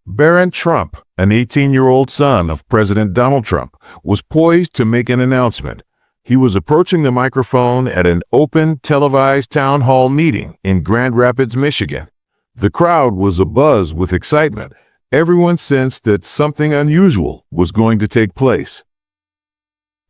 Barron Trump, an 18-year-old son of President Donald Trump, was poised to make an announcement. He was approaching the microphone at an open, televised town hall meeting in Grand Rapids, Michigan. The crowd was abuzz with excitement. Everyone sensed that something unusual was going to take place.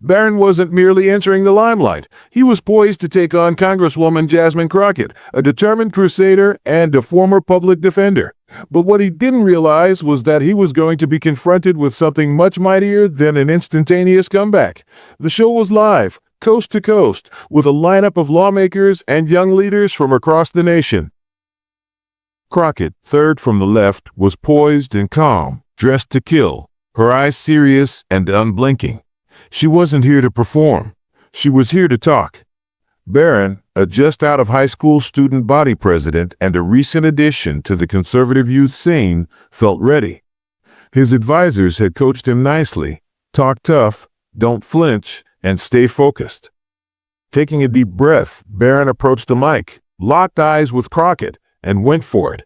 Barron wasn't merely entering the limelight. He was poised to take on Congresswoman Jasmine Crockett, a determined crusader and a former public defender. But what he didn't realize was that he was going to be confronted with something much mightier than an instantaneous comeback. The show was live, coast to coast, with a lineup of lawmakers and young leaders from across the nation. Crockett, third from the left, was poised and calm, dressed to kill, her eyes serious and unblinking. She wasn't here to perform. She was here to talk. Barron, a just-out-of-high-school student body president and a recent addition to the conservative youth scene, felt ready. His advisors had coached him nicely. Talk tough, don't flinch, and stay focused. Taking a deep breath, Barron approached the mic, locked eyes with Crockett, and went for it.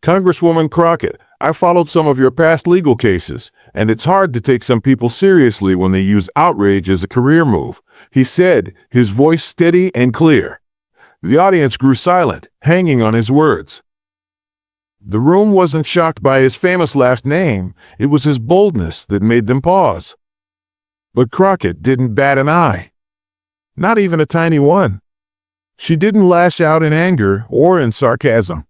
"Congresswoman Crockett, I followed some of your past legal cases, and it's hard to take some people seriously when they use outrage as a career move," he said, his voice steady and clear. The audience grew silent, hanging on his words. The room wasn't shocked by his famous last name. It was his boldness that made them pause. But Crockett didn't bat an eye. Not even a tiny one. She didn't lash out in anger or in sarcasm.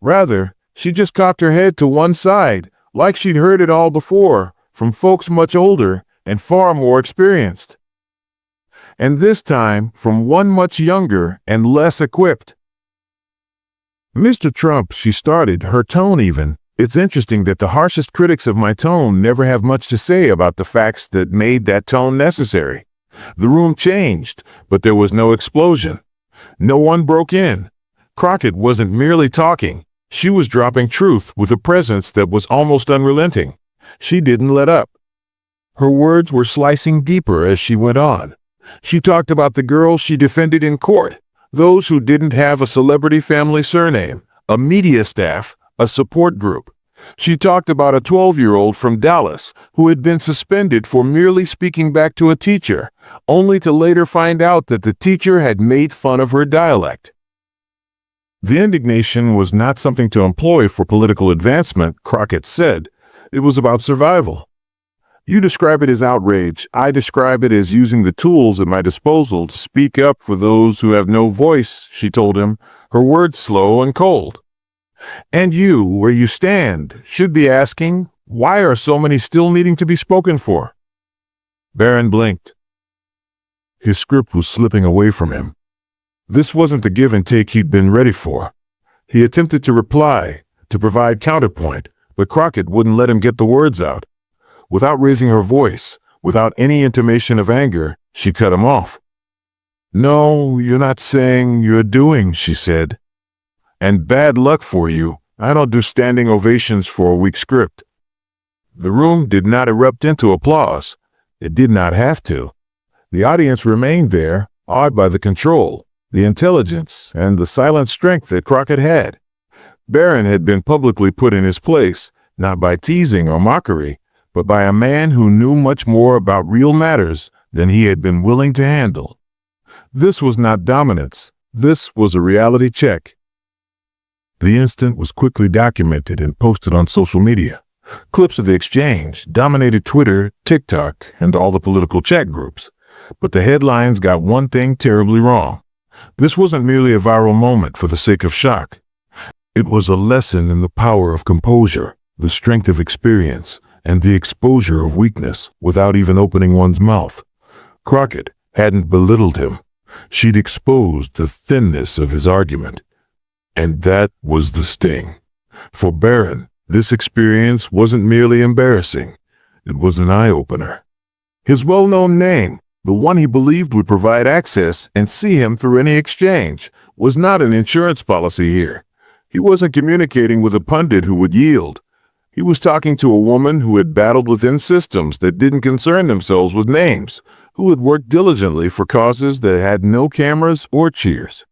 Rather, she just cocked her head to one side, like she'd heard it all before, from folks much older and far more experienced. And this time, from one much younger and less equipped. "Mr. Trump," she started, her tone even. "It's interesting that the harshest critics of my tone never have much to say about the facts that made that tone necessary." The room changed, but there was no explosion. No one broke in. Crockett wasn't merely talking. She was dropping truth with a presence that was almost unrelenting. She didn't let up. Her words were slicing deeper as she went on. She talked about the girls she defended in court, those who didn't have a celebrity family surname, a media staff, a support group. She talked about a 12-year-old from Dallas who had been suspended for merely speaking back to a teacher, only to later find out that the teacher had made fun of her dialect. The indignation was not something to employ for political advancement, Crockett said. It was about survival. "You describe it as outrage. I describe it as using the tools at my disposal to speak up for those who have no voice," she told him, her words slow and cold. "And you, where you stand, should be asking, why are so many still needing to be spoken for?" Barron blinked. His script was slipping away from him. This wasn't the give and take he'd been ready for. He attempted to reply, to provide counterpoint, but Crockett wouldn't let him get the words out. Without raising her voice, without any intimation of anger, she cut him off. "No, you're not saying, you're doing," she said. "And bad luck for you. I don't do standing ovations for a weak script." The room did not erupt into applause. It did not have to. The audience remained there, awed by the control, the intelligence, and the silent strength that Crockett had. Barron had been publicly put in his place, not by teasing or mockery, but by a man who knew much more about real matters than he had been willing to handle. This was not dominance. This was a reality check. The incident was quickly documented and posted on social media. Clips of the exchange dominated Twitter, TikTok, and all the political chat groups. But the headlines got one thing terribly wrong. This wasn't merely a viral moment for the sake of shock. It was a lesson in the power of composure, the strength of experience, and the exposure of weakness without even opening one's mouth. Crockett hadn't belittled him. She'd exposed the thinness of his argument. And that was the sting. For Barron, this experience wasn't merely embarrassing. It was an eye-opener. His well-known name, the one he believed would provide access and see him through any exchange, was not an insurance policy here. He wasn't communicating with a pundit who would yield. He was talking to a woman who had battled within systems that didn't concern themselves with names, who had worked diligently for causes that had no cameras or cheers.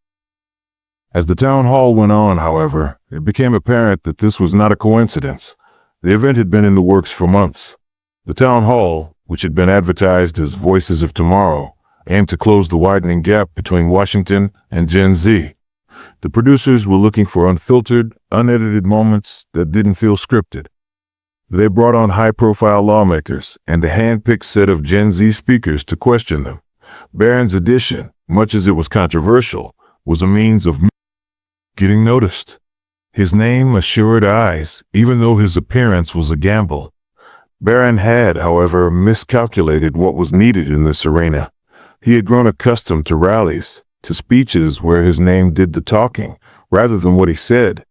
As the town hall went on, however, it became apparent that this was not a coincidence. The event had been in the works for months. The town hall, which had been advertised as Voices of Tomorrow, aimed to close the widening gap between Washington and Gen Z. The producers were looking for unfiltered, unedited moments that didn't feel scripted. They brought on high-profile lawmakers and a hand-picked set of Gen Z speakers to question them. Barron's addition, much as it was controversial, was a means of getting noticed. His name assured eyes, even though his appearance was a gamble. Barron had, however, miscalculated what was needed in this arena. He had grown accustomed to rallies, to speeches where his name did the talking, rather than what he said.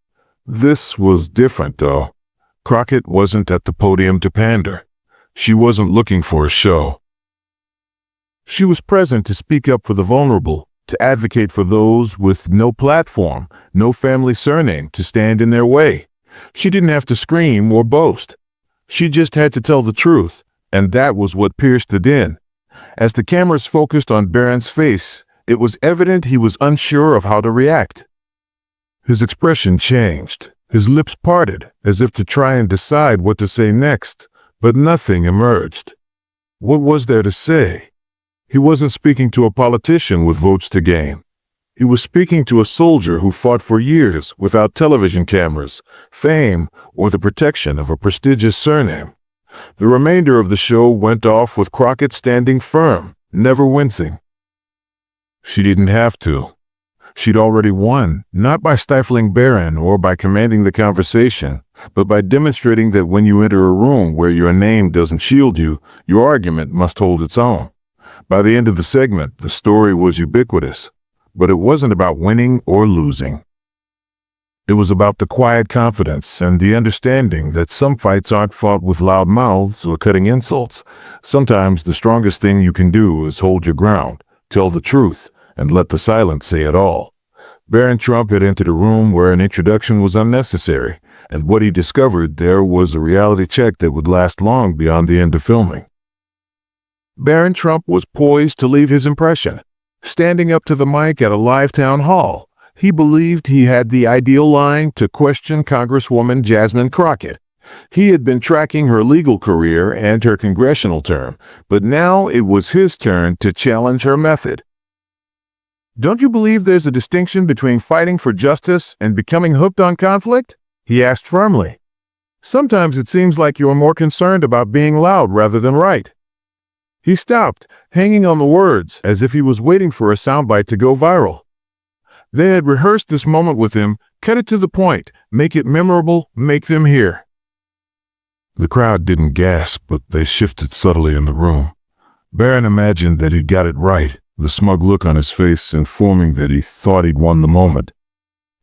This was different, though. Crockett wasn't at the podium to pander. She wasn't looking for a show. She was present to speak up for the vulnerable, to advocate for those with no platform, no family surname to stand in their way. She didn't have to scream or boast. She just had to tell the truth, and that was what pierced the din. As the cameras focused on Barron's face, it was evident he was unsure of how to react. His expression changed. His lips parted, as if to try and decide what to say next, but nothing emerged. What was there to say? He wasn't speaking to a politician with votes to gain. He was speaking to a soldier who fought for years without television cameras, fame, or the protection of a prestigious surname. The remainder of the show went off with Crockett standing firm, never wincing. She didn't have to. She'd already won, not by stifling Barron or by commanding the conversation, but by demonstrating that when you enter a room where your name doesn't shield you, your argument must hold its own. By the end of the segment, the story was ubiquitous, but it wasn't about winning or losing. It was about the quiet confidence and the understanding that some fights aren't fought with loud mouths or cutting insults. Sometimes the strongest thing you can do is hold your ground, tell the truth, and let the silence say it all. Barron Trump had entered a room where an introduction was unnecessary, and what he discovered there was a reality check that would last long beyond the end of filming. Barron Trump was poised to leave his impression. Standing up to the mic at a live town hall, he believed he had the ideal line to question Congresswoman Jasmine Crockett. He had been tracking her legal career and her congressional term, but now it was his turn to challenge her method. "Don't you believe there's a distinction between fighting for justice and becoming hooked on conflict?" he asked firmly. "Sometimes it seems like you're more concerned about being loud rather than right." He stopped, hanging on the words as if he was waiting for a soundbite to go viral. They had rehearsed this moment with him, cut it to the point, make it memorable, make them hear. The crowd didn't gasp, but they shifted subtly in the room. Barron imagined that he'd got it right, the smug look on his face informing that he thought he'd won the moment.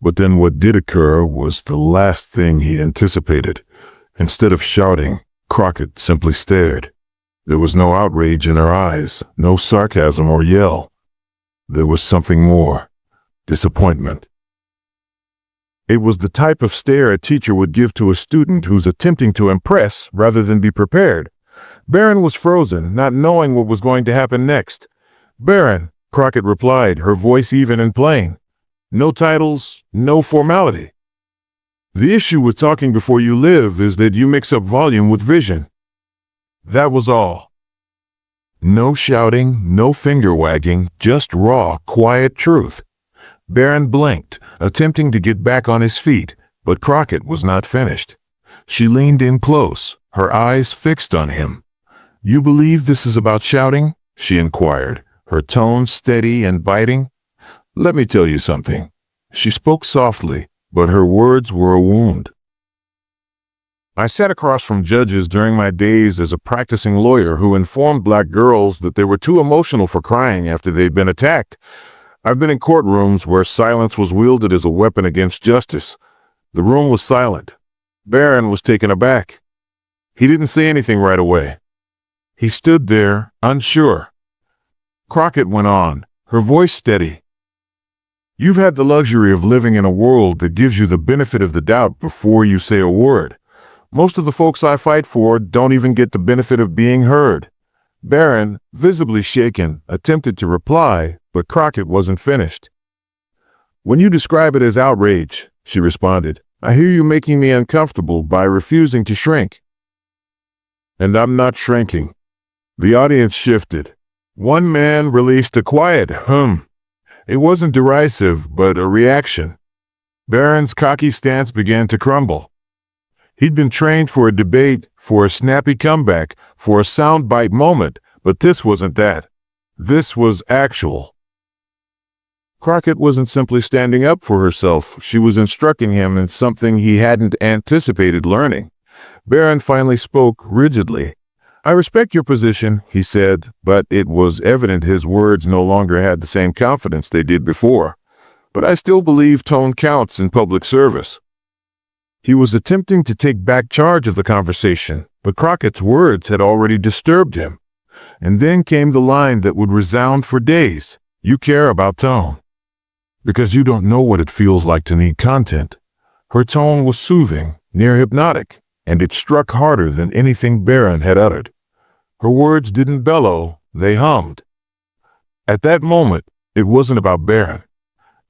But then what did occur was the last thing he anticipated. Instead of shouting, Crockett simply stared. There was no outrage in her eyes, no sarcasm or yell. There was something more. Disappointment. It was the type of stare a teacher would give to a student who's attempting to impress rather than be prepared. Barron was frozen, not knowing what was going to happen next. "Barron," Crockett replied, her voice even and plain. "No titles, no formality. The issue with talking before you live is that you mix up volume with vision." That was all. No shouting, no finger wagging, just raw, quiet truth. Barron blinked, attempting to get back on his feet, but Crockett was not finished. She leaned in close, her eyes fixed on him. "You believe this is about shouting?" she inquired, her tone steady and biting. "Let me tell you something." She spoke softly, but her words were a wound. "I sat across from judges during my days as a practicing lawyer who informed black girls that they were too emotional for crying after they'd been attacked. I've been in courtrooms where silence was wielded as a weapon against justice. The room was silent. Barron was taken aback. He didn't say anything right away. He stood there, unsure. Crockett went on, her voice steady. "You've had the luxury of living in a world that gives you the benefit of the doubt before you say a word. Most of the folks I fight for don't even get the benefit of being heard." Barron, visibly shaken, attempted to reply, but Crockett wasn't finished. "When you describe it as outrage," she responded, I hear you making me uncomfortable by refusing to shrink. And I'm not shrinking. The audience shifted. One man released a quiet hum. It wasn't derisive, but a reaction. Barron's cocky stance began to crumble. He'd been trained for a debate, for a snappy comeback, for a soundbite moment, but this wasn't that. This was actual. Crockett wasn't simply standing up for herself. She was instructing him in something he hadn't anticipated learning. Barron finally spoke rigidly. I respect your position, he said, but it was evident his words no longer had the same confidence they did before. But I still believe tone counts in public service. He was attempting to take back charge of the conversation, but Crockett's words had already disturbed him. And then came the line that would resound for days. You care about tone. Because you don't know what it feels like to need content. Her tone was soothing, near hypnotic, and it struck harder than anything Barron had uttered. Her words didn't bellow, they hummed. At that moment, it wasn't about Barron.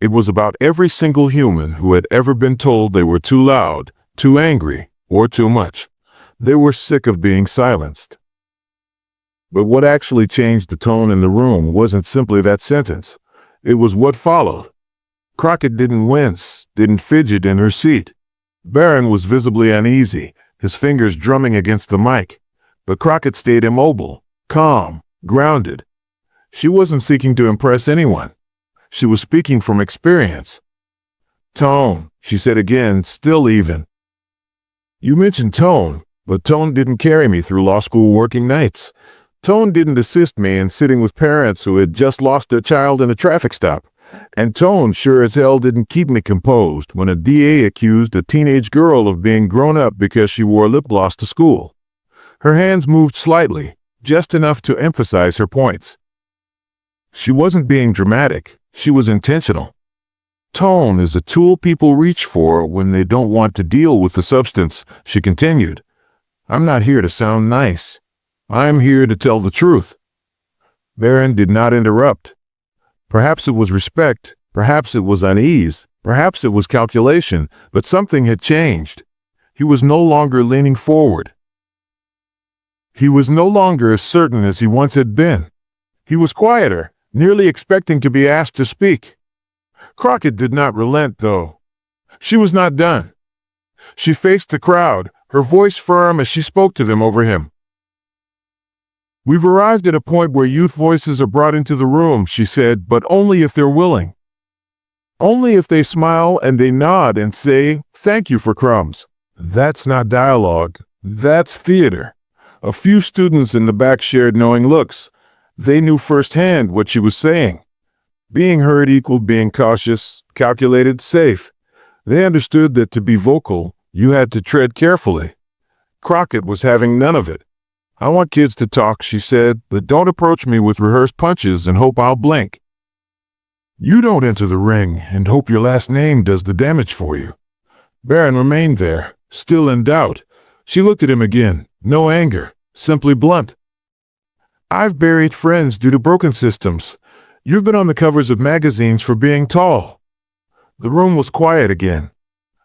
It was about every single human who had ever been told they were too loud, too angry, or too much. They were sick of being silenced. But what actually changed the tone in the room wasn't simply that sentence. It was what followed. Crockett didn't wince, didn't fidget in her seat. Barron was visibly uneasy, his fingers drumming against the mic. But Crockett stayed immobile, calm, grounded. She wasn't seeking to impress anyone. She was speaking from experience. Tone, she said again, still even. You mentioned tone, but tone didn't carry me through law school working nights. Tone didn't assist me in sitting with parents who had just lost their child in a traffic stop. And tone sure as hell didn't keep me composed when a DA accused a teenage girl of being grown up because she wore lip gloss to school. Her hands moved slightly, just enough to emphasize her points. She wasn't being dramatic. She was intentional. Tone is a tool people reach for when they don't want to deal with the substance, she continued. I'm not here to sound nice. I'm here to tell the truth. Barron did not interrupt. Perhaps it was respect, perhaps it was unease, perhaps it was calculation, but something had changed. He was no longer leaning forward. He was no longer as certain as he once had been. He was quieter, nearly expecting to be asked to speak. Crockett did not relent, though. She was not done. She faced the crowd, her voice firm as she spoke to them over him. We've arrived at a point where youth voices are brought into the room, she said, but only if they're willing. Only if they smile and they nod and say, thank you for crumbs. That's not dialogue. That's theater. A few students in the back shared knowing looks. They knew firsthand what she was saying. Being heard equaled being cautious, calculated, safe. They understood that to be vocal, you had to tread carefully. Crockett was having none of it. I want kids to talk, she said, but don't approach me with rehearsed punches and hope I'll blink. You don't enter the ring and hope your last name does the damage for you. Barron remained there, still in doubt. She looked at him again, no anger, simply blunt. I've buried friends due to broken systems. You've been on the covers of magazines for being tall. The room was quiet again.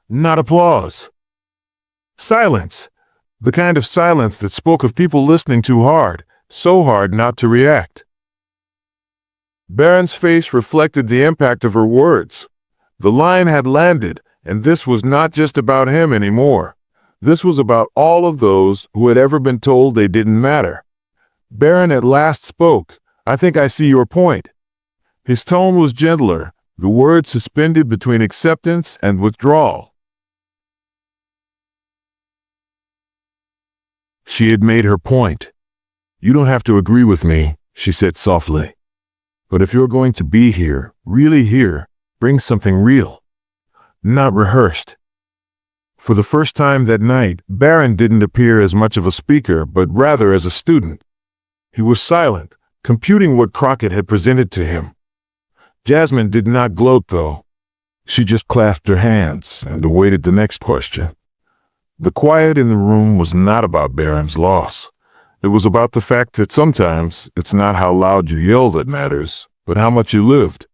Not applause. Silence. The kind of silence that spoke of people listening too hard, so hard not to react. Barron's face reflected the impact of her words. The line had landed, and this was not just about him anymore. This was about all of those who had ever been told they didn't matter. Barron at last spoke. I think I see your point. His tone was gentler, the words suspended between acceptance and withdrawal. She had made her point. You don't have to agree with me, she said softly. But if you're going to be here, really here, bring something real. Not rehearsed. For the first time that night, Barron didn't appear as much of a speaker, but rather as a student. He was silent, computing what Crockett had presented to him. Jasmine did not gloat, though. She just clasped her hands and awaited the next question. The quiet in the room was not about Barron's loss. It was about the fact that sometimes it's not how loud you yell that matters, but how much you lived.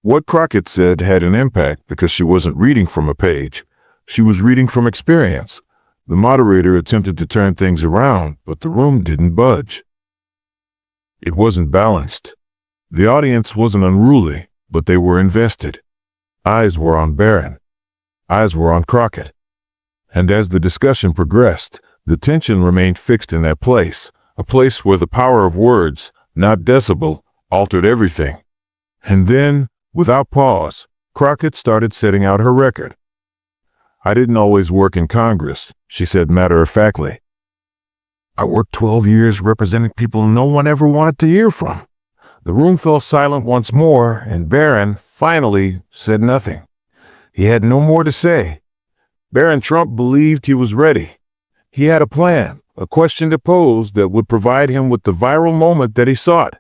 What Crockett said had an impact because she wasn't reading from a page. She was reading from experience. The moderator attempted to turn things around, but the room didn't budge. It wasn't balanced. The audience wasn't unruly, but they were invested. Eyes were on Barron. Eyes were on Crockett. And as the discussion progressed, the tension remained fixed in that place, a place where the power of words, not decibel, altered everything. And then, without pause, Crockett started setting out her record. "I didn't always work in Congress," she said matter-of-factly. "I worked 12 years representing people no one ever wanted to hear from." The room fell silent once more, and Barron, finally, said nothing. He had no more to say. Barron Trump believed he was ready. He had a plan, a question to pose that would provide him with the viral moment that he sought.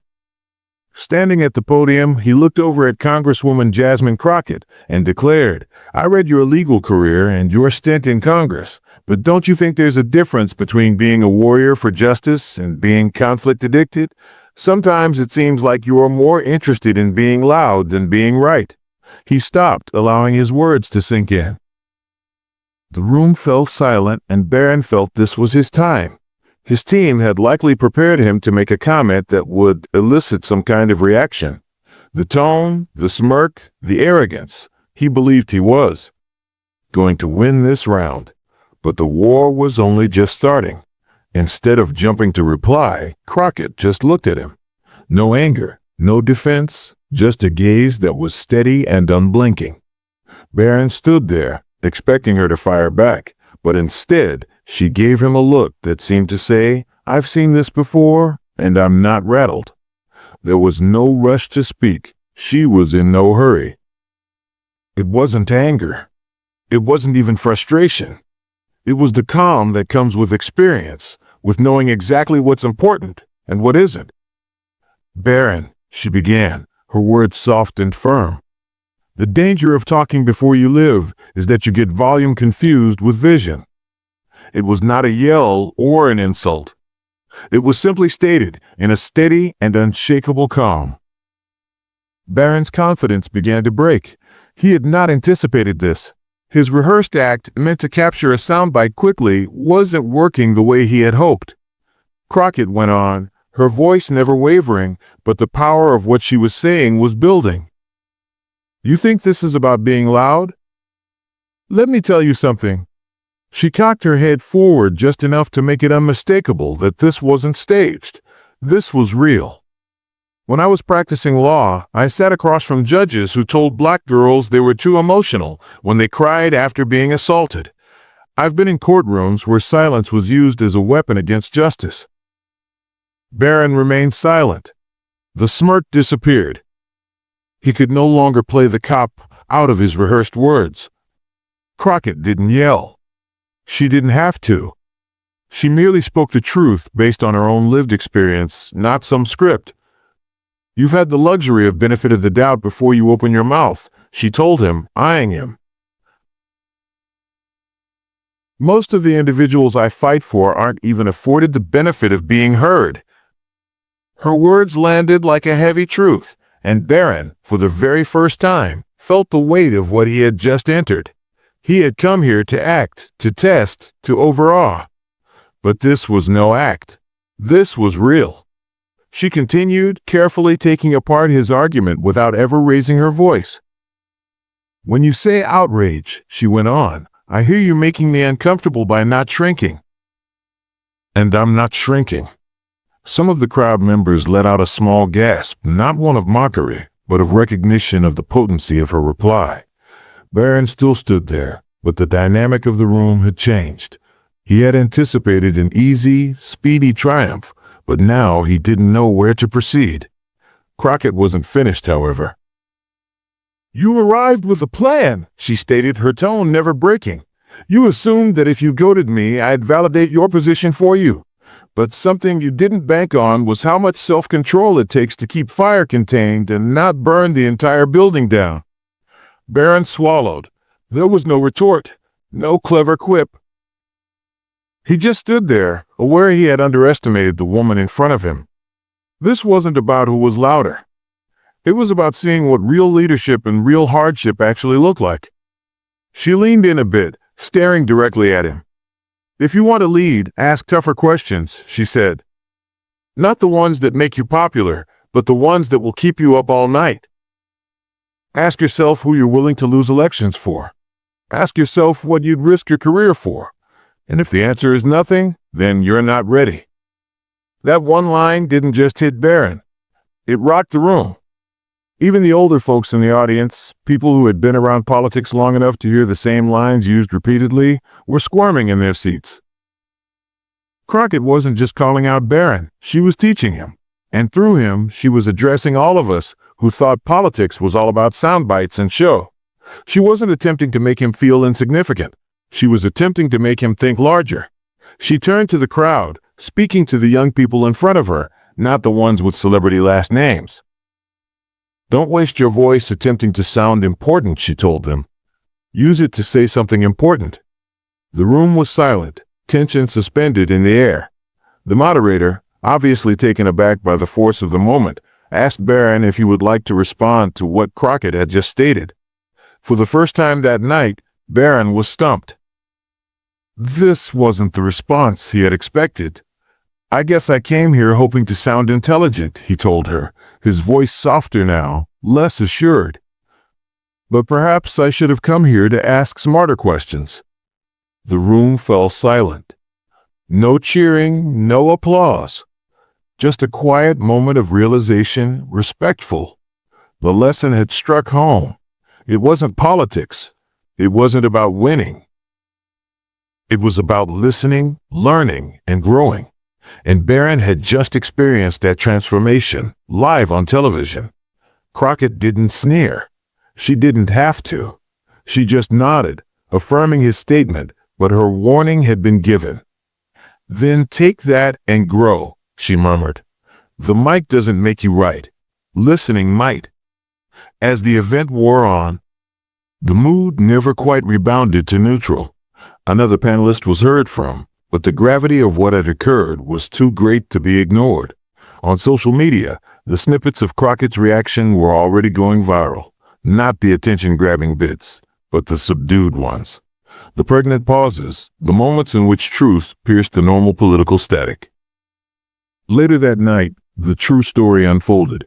Standing at the podium, he looked over at Congresswoman Jasmine Crockett and declared, "I read your legal career and your stint in Congress, but don't you think there's a difference between being a warrior for justice and being conflict addicted? Sometimes it seems like you are more interested in being loud than being right." He stopped, allowing his words to sink in. The room fell silent, and Barron felt this was his time. His team had likely prepared him to make a comment that would elicit some kind of reaction. The tone, the smirk, the arrogance. He believed he was going to win this round. But the war was only just starting. Instead of jumping to reply, Crockett just looked at him. No anger, no defense, just a gaze that was steady and unblinking. Barron stood there, expecting her to fire back, but instead, she gave him a look that seemed to say, "I've seen this before, and I'm not rattled." There was no rush to speak. She was in no hurry. It wasn't anger. It wasn't even frustration. It was the calm that comes with experience, with knowing exactly what's important and what isn't. "Barron," she began, her words soft and firm. "The danger of talking before you live is that you get volume confused with vision." It was not a yell or an insult. It was simply stated in a steady and unshakable calm. Barron's confidence began to break. He had not anticipated this. His rehearsed act, meant to capture a soundbite quickly, wasn't working the way he had hoped. Crockett went on, her voice never wavering, but the power of what she was saying was building. "You think this is about being loud? Let me tell you something." She cocked her head forward just enough to make it unmistakable that this wasn't staged. This was real. "When I was practicing law, I sat across from judges who told black girls they were too emotional when they cried after being assaulted. I've been in courtrooms where silence was used as a weapon against justice." Barron remained silent. The smirk disappeared. He could no longer play the cop out of his rehearsed words. Crockett didn't yell. She didn't have to. She merely spoke the truth based on her own lived experience, not some script. "You've had the luxury of benefit of the doubt before you open your mouth," she told him, eyeing him. "Most of the individuals I fight for aren't even afforded the benefit of being heard." Her words landed like a heavy truth, and Barron, for the very first time, felt the weight of what he had just entered. He had come here to act, to test, to overawe. But this was no act. This was real. She continued, carefully taking apart his argument without ever raising her voice. "When you say outrage," she went on, "I hear you making me uncomfortable by not shrinking." And I'm not shrinking. Some of the crowd members let out a small gasp, not one of mockery, but of recognition of the potency of her reply. Barron still stood there, but the dynamic of the room had changed. He had anticipated an easy, speedy triumph, but now he didn't know where to proceed. Crockett wasn't finished, however. "You arrived with a plan," she stated, her tone never breaking. "You assumed that if you goaded me, I'd validate your position for you. But something you didn't bank on was how much self-control it takes to keep fire contained and not burn the entire building down." Barron swallowed. There was no retort, no clever quip. He just stood there, aware he had underestimated the woman in front of him. This wasn't about who was louder. It was about seeing what real leadership and real hardship actually look like. She leaned in a bit, staring directly at him. "If you want to lead, ask tougher questions," she said. "Not the ones that make you popular, but the ones that will keep you up all night. Ask yourself who you're willing to lose elections for. Ask yourself what you'd risk your career for. And if the answer is nothing, then you're not ready." That one line didn't just hit Barron. It rocked the room. Even the older folks in the audience, people who had been around politics long enough to hear the same lines used repeatedly, were squirming in their seats. Crockett wasn't just calling out Barron, she was teaching him. And through him, she was addressing all of us who thought politics was all about sound bites and show. She wasn't attempting to make him feel insignificant. She was attempting to make him think larger. She turned to the crowd, speaking to the young people in front of her, not the ones with celebrity last names. "Don't waste your voice attempting to sound important," she told them. "Use it to say something important." The room was silent, tension suspended in the air. The moderator, obviously taken aback by the force of the moment, asked Barron if he would like to respond to what Crockett had just stated. For the first time that night, Barron was stumped. This wasn't the response he had expected. "I guess I came here hoping to sound intelligent," he told her, his voice softer now, less assured. "But perhaps I should have come here to ask smarter questions." The room fell silent. No cheering, no applause. Just a quiet moment of realization, respectful. The lesson had struck home. It wasn't politics. It wasn't about winning. It was about listening, learning, and growing. And Barron had just experienced that transformation, live on television. Crockett didn't sneer. She didn't have to. She just nodded, affirming his statement, but her warning had been given. "Then take that and grow," she murmured. "The mic doesn't make you right. Listening might." As the event wore on, the mood never quite rebounded to neutral. Another panelist was heard from, but the gravity of what had occurred was too great to be ignored. On social media, the snippets of Crockett's reaction were already going viral. Not the attention-grabbing bits, but the subdued ones. The pregnant pauses, the moments in which truth pierced the normal political static. Later that night, the true story unfolded.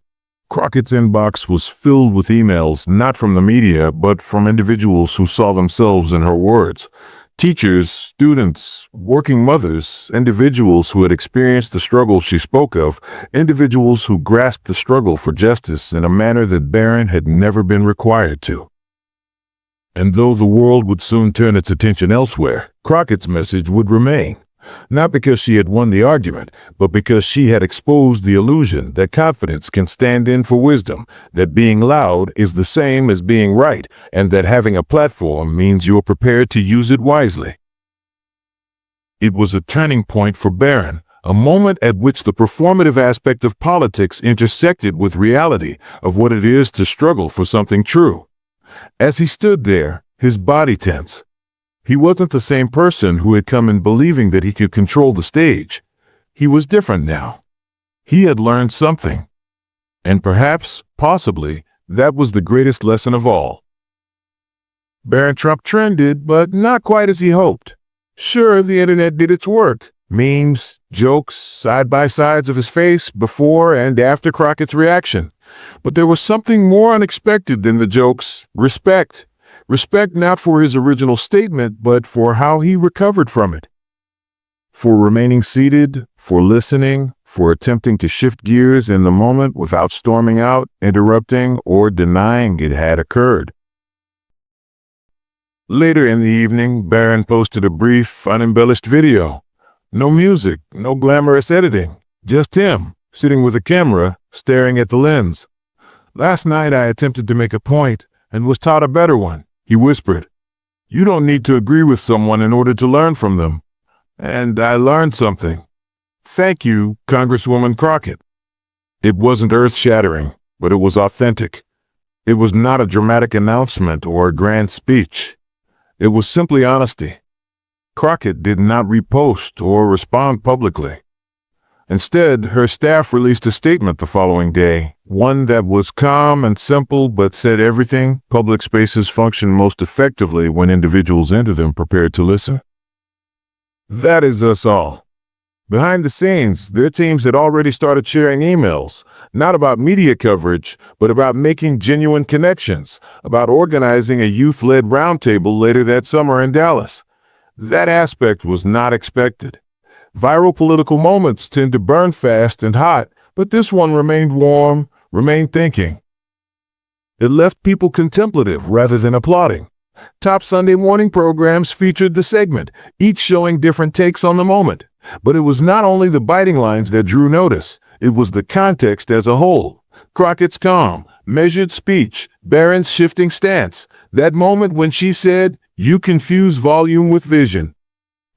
Crockett's inbox was filled with emails not from the media, but from individuals who saw themselves in her words. Teachers, students, working mothers, individuals who had experienced the struggle she spoke of, individuals who grasped the struggle for justice in a manner that Barron had never been required to. And though the world would soon turn its attention elsewhere, Crockett's message would remain. Not because she had won the argument, but because she had exposed the illusion that confidence can stand in for wisdom, that being loud is the same as being right, and that having a platform means you are prepared to use it wisely. It was a turning point for Barron, a moment at which the performative aspect of politics intersected with reality of what it is to struggle for something true. As he stood there, his body tense. He wasn't the same person who had come in believing that he could control the stage. He was different now. He had learned something. And perhaps, possibly, that was the greatest lesson of all. Barron Trump trended, but not quite as he hoped. Sure, the internet did its work. Memes, jokes, side-by-sides of his face before and after Crockett's reaction. But there was something more unexpected than the jokes: respect. Respect not for his original statement, but for how he recovered from it. For remaining seated, for listening, for attempting to shift gears in the moment without storming out, interrupting, or denying it had occurred. Later in the evening, Barron posted a brief, unembellished video. No music, no glamorous editing, just him, sitting with a camera, staring at the lens. "Last night I attempted to make a point and was taught a better one," he whispered. "You don't need to agree with someone in order to learn from them. And I learned something. Thank you, Congresswoman Crockett." It wasn't earth-shattering, but it was authentic. It was not a dramatic announcement or a grand speech. It was simply honesty. Crockett did not repost or respond publicly. Instead, her staff released a statement the following day, one that was calm and simple but said everything. Public spaces function most effectively when individuals enter them prepared to listen. That is us all. Behind the scenes, their teams had already started sharing emails, not about media coverage, but about making genuine connections, about organizing a youth-led roundtable later that summer in Dallas. That aspect was not expected. Viral political moments tend to burn fast and hot, but this one remained warm, remained thinking. It left people contemplative rather than applauding. Top Sunday morning programs featured the segment, each showing different takes on the moment. But it was not only the biting lines that drew notice, it was the context as a whole. Crockett's calm, measured speech, Barron's shifting stance, that moment when she said, "You confuse volume with vision."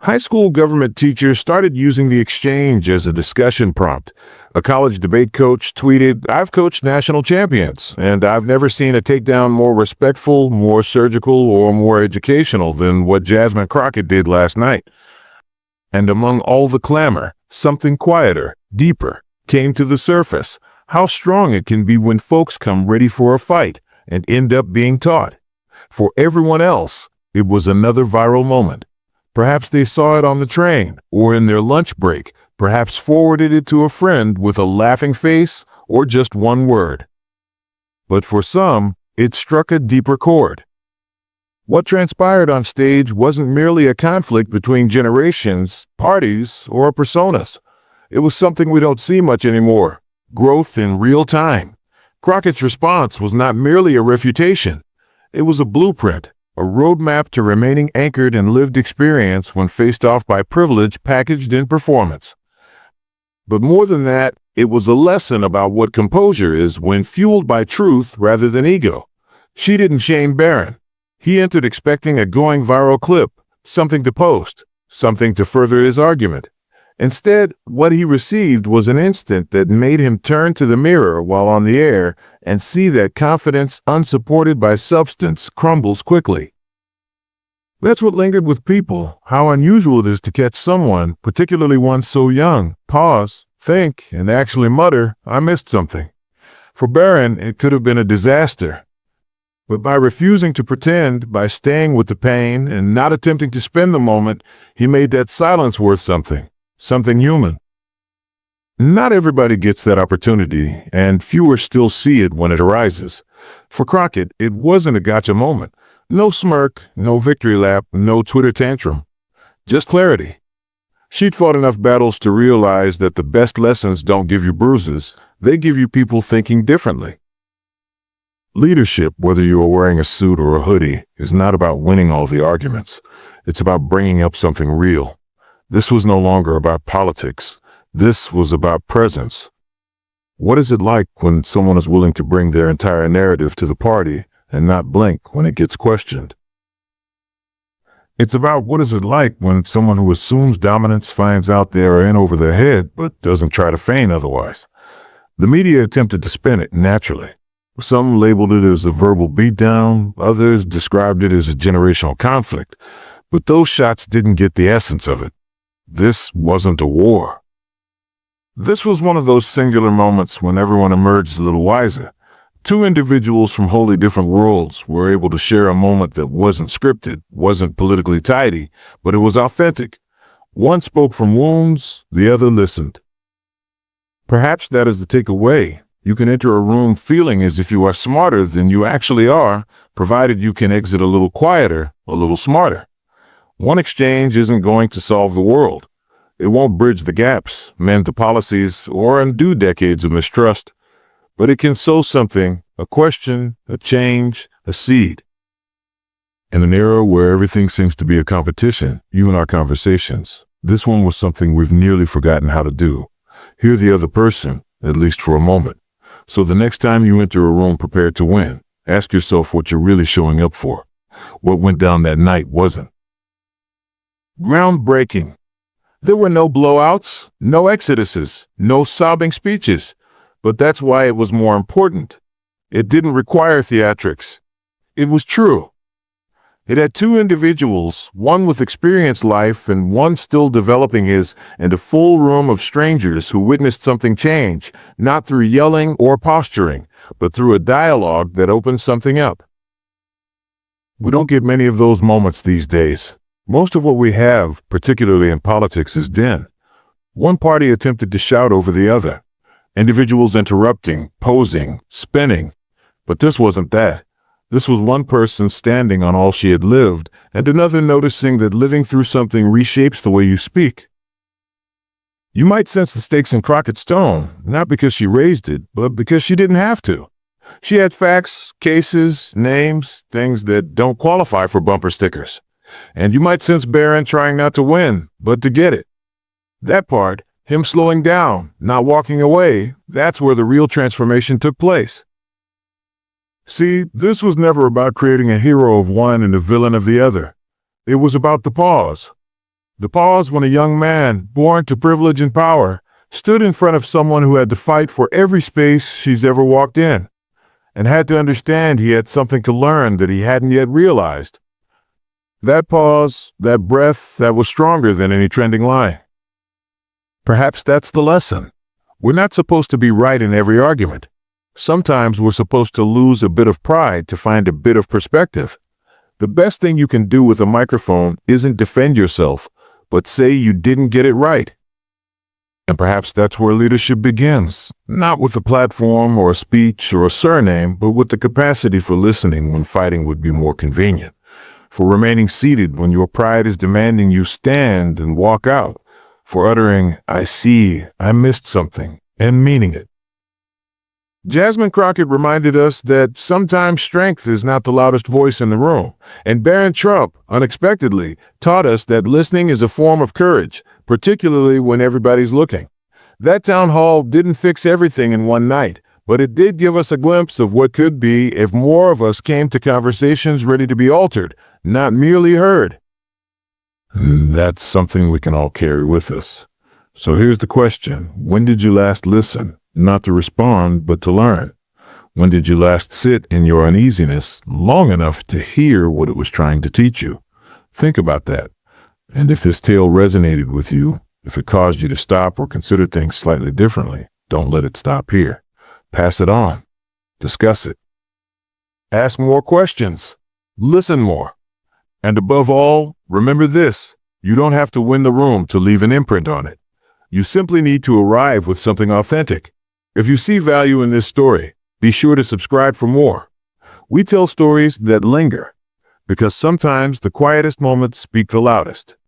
High school government teachers started using the exchange as a discussion prompt. A college debate coach tweeted, "I've coached national champions, and I've never seen a takedown more respectful, more surgical, or more educational than what Jasmine Crockett did last night." And among all the clamor, something quieter, deeper, came to the surface. How strong it can be when folks come ready for a fight and end up being taught. For everyone else, it was another viral moment. Perhaps they saw it on the train or in their lunch break, perhaps forwarded it to a friend with a laughing face or just one word. But for some, it struck a deeper chord. What transpired on stage wasn't merely a conflict between generations, parties, or personas. It was something we don't see much anymore, growth in real time. Crockett's response was not merely a refutation. It was a blueprint, a roadmap to remaining anchored in lived experience when faced off by privilege packaged in performance. But more than that, it was a lesson about what composure is when fueled by truth rather than ego. She didn't shame Barron. He entered expecting a going viral clip, something to post, something to further his argument. Instead, what he received was an instant that made him turn to the mirror while on the air and see that confidence unsupported by substance crumbles quickly. That's what lingered with people, how unusual it is to catch someone, particularly one so young, pause, think, and actually mutter, "I missed something." For Barron, it could have been a disaster. But by refusing to pretend, by staying with the pain and not attempting to spin the moment, he made that silence worth something. Something human. Not everybody gets that opportunity, and fewer still see it when it arises. For Crockett, it wasn't a gotcha moment. No smirk, no victory lap, no Twitter tantrum. Just clarity. She'd fought enough battles to realize that the best lessons don't give you bruises, they give you people thinking differently. Leadership, whether you are wearing a suit or a hoodie, is not about winning all the arguments. It's about bringing up something real. This was no longer about politics. This was about presence. What is it like when someone is willing to bring their entire narrative to the party and not blink when it gets questioned? It's about what is it like when someone who assumes dominance finds out they are in over their head but doesn't try to feign otherwise. The media attempted to spin it naturally. Some labeled it as a verbal beatdown, others described it as a generational conflict, but those shots didn't get the essence of it. This wasn't a war. This was one of those singular moments when everyone emerged a little wiser. Two individuals from wholly different worlds were able to share a moment that wasn't scripted, wasn't politically tidy, but it was authentic. One spoke from wounds, the other listened. Perhaps that is the takeaway. You can enter a room feeling as if you are smarter than you actually are, provided you can exit a little quieter, a little smarter. One exchange isn't going to solve the world. It won't bridge the gaps, mend the policies, or undo decades of mistrust. But it can sow something, a question, a change, a seed. In an era where everything seems to be a competition, even our conversations, this one was something we've nearly forgotten how to do. Hear the other person, at least for a moment. So the next time you enter a room prepared to win, ask yourself what you're really showing up for. What went down that night wasn't. Groundbreaking. There were no blowouts, no exoduses, no sobbing speeches. But that's why it was more important. It didn't require theatrics. It was true. It had two individuals, one with experienced life and one still developing his, and a full room of strangers who witnessed something change, not through yelling or posturing, but through a dialogue that opened something up. We don't get many of those moments these days. Most of what we have, particularly in politics, is din. One party attempted to shout over the other, individuals interrupting, posing, spinning. But this wasn't that. This was one person standing on all she had lived, and another noticing that living through something reshapes the way you speak. You might sense the stakes in Crockett's tone, not because she raised it, but because she didn't have to. She had facts, cases, names, things that don't qualify for bumper stickers. And you might sense Barron trying not to win, but to get it. That part, him slowing down, not walking away, that's where the real transformation took place. See, this was never about creating a hero of one and a villain of the other. It was about the pause. The pause when a young man, born to privilege and power, stood in front of someone who had to fight for every space she's ever walked in, and had to understand he had something to learn that he hadn't yet realized. That pause, that breath, that was stronger than any trending line. Perhaps that's the lesson. We're not supposed to be right in every argument. Sometimes we're supposed to lose a bit of pride to find a bit of perspective. The best thing you can do with a microphone isn't defend yourself, but say you didn't get it right. And perhaps that's where leadership begins, not with a platform or a speech or a surname, but with the capacity for listening when fighting would be more convenient, for remaining seated when your pride is demanding you stand and walk out, for uttering, "I see, I missed something," and meaning it. Jasmine Crockett reminded us that sometimes strength is not the loudest voice in the room, and Barron Trump, unexpectedly, taught us that listening is a form of courage, particularly when everybody's looking. That town hall didn't fix everything in one night, but it did give us a glimpse of what could be if more of us came to conversations ready to be altered, not merely heard. That's something we can all carry with us. So here's the question. When did you last listen? Not to respond, but to learn. When did you last sit in your uneasiness long enough to hear what it was trying to teach you? Think about that. And if this tale resonated with you, if it caused you to stop or consider things slightly differently, don't let it stop here. Pass it on. Discuss it. Ask more questions. Listen more. And above all, remember this. You don't have to win the room to leave an imprint on it. You simply need to arrive with something authentic. If you see value in this story, be sure to subscribe for more. We tell stories that linger, because sometimes the quietest moments speak the loudest.